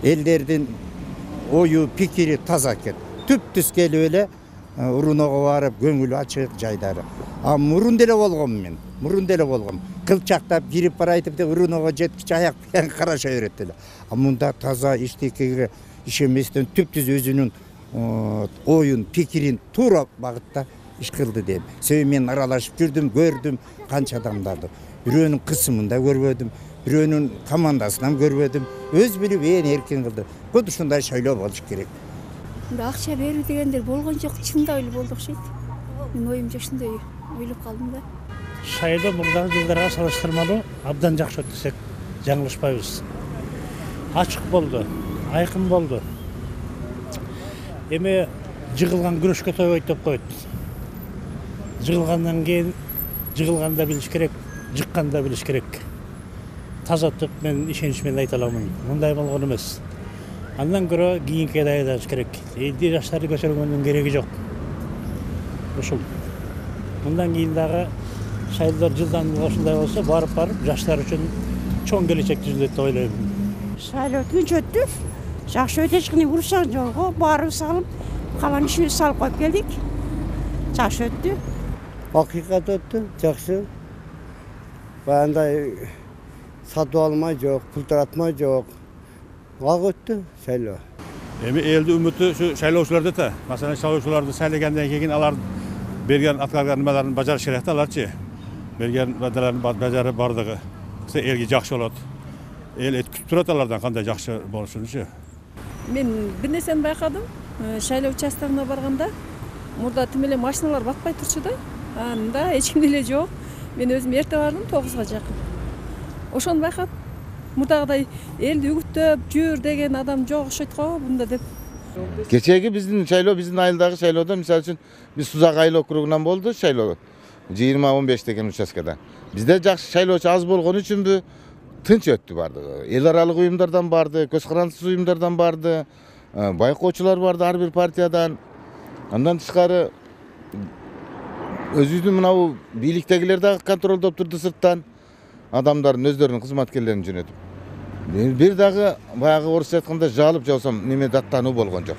Ellerden oyu, pikiri таза eкен. Түп-түз келіп эле урунага барып, көңүлү ачык жайдары. Мурун деле болгом мен. Мурун деле болгом. Кылчактап кирип барайтып деп урунага жеткиче аяк менен караша берет эле. Мында таза эчтекеге ишенбестен түп-түз өзүнүн оюн, пикирин туура багытта иш кылды дейм. Себеби мен аралашып жүрдүм, көрдүм канча адамдарды. Бирөөнүн кысымында көрбөдүм, бирөөнүн командасынан көрбөдүм. Өз билип эркен кылды. Куд ушундай шайлоо болуш керек. Акча берүү дегендер болгон жок, чында ойлоп болду окшойт. Мен оюмча ушундай ойлоп калдым да. Шайлоо мурдагы жылдарга салыштырмалуу абдан жакшы өттү десек жаңылышпайбыз. Ачык болду, айкын болду. Эми жыгылган күрөшкө тойбойт деп коет. Жыгылгандан кийин жыгылганда билиш керек, жыкканда билиш керек. Таза туп мен ишенич менен айта аламын. Мындай болгон эмес. Андан көрө кийинки даярдаш керек. Элди жаштарды көтөргөндүн кереги жок. Ушул. Мындан кийин дагы шайлоо жылдамдыгы ушундай болсо, барып жаштар үчүн чоң келечек түзүлөт деп ойлойм. Шайлоо күнчө өттү. Жакшы өтө эч кандай урушсан жокго, баарыбыз салып, калган ишибизди салып коюп келдик. Жакшы өттү. Акыйкат өттү, жакшы. Баягындай сатып алмай жок, пул таратмай жок. Ак өттү шайлоо. Эми элди үмүтү ушу шайлоочуларда да. Маселен шайлоочуларды сайлегенден кийин алар берген аткарган немелерин бажарыш керек да аларчы. Берген вадаларын бажарып бардыгы. Элге жакшы болот. Эл күтүп турат алардан кандай жакшы болушунчу. Мен бир нерсени байкадым. Шайлоо участогуна барганда мурда тим эле машиналар батпай турчу да. Анда эч ким деле жок. Мен өзүм эрте бардым 9га жакын. Ошону байкап, мурдагыдай элди үгүттөп жүр деген адам жок окшойт го мында деп. Кечеги биздин шайлоо, биздин айылдагы шайлоодо мисалы үчүн биз Сузак айыл округунан болду шайлоо. 20-15 деген участкада. Бизде жакшы шайлоочу аз болгон үчүнбү тынч өттү бардыгы. Эл аралык уюмдардан барды, көз карандысыз уюмдардан барды, байкоочулар барды ар бир партиядан. Андан тышкары өзүбүздүн мынабу бийликтегилер дагы контролдоп турду сырттан. Адамдардын өздөрүнүн кызматкерлерин жөнөтүп. Бир дагы баягы орусча айтканда жалып жаусам неме даттануу болгон жок.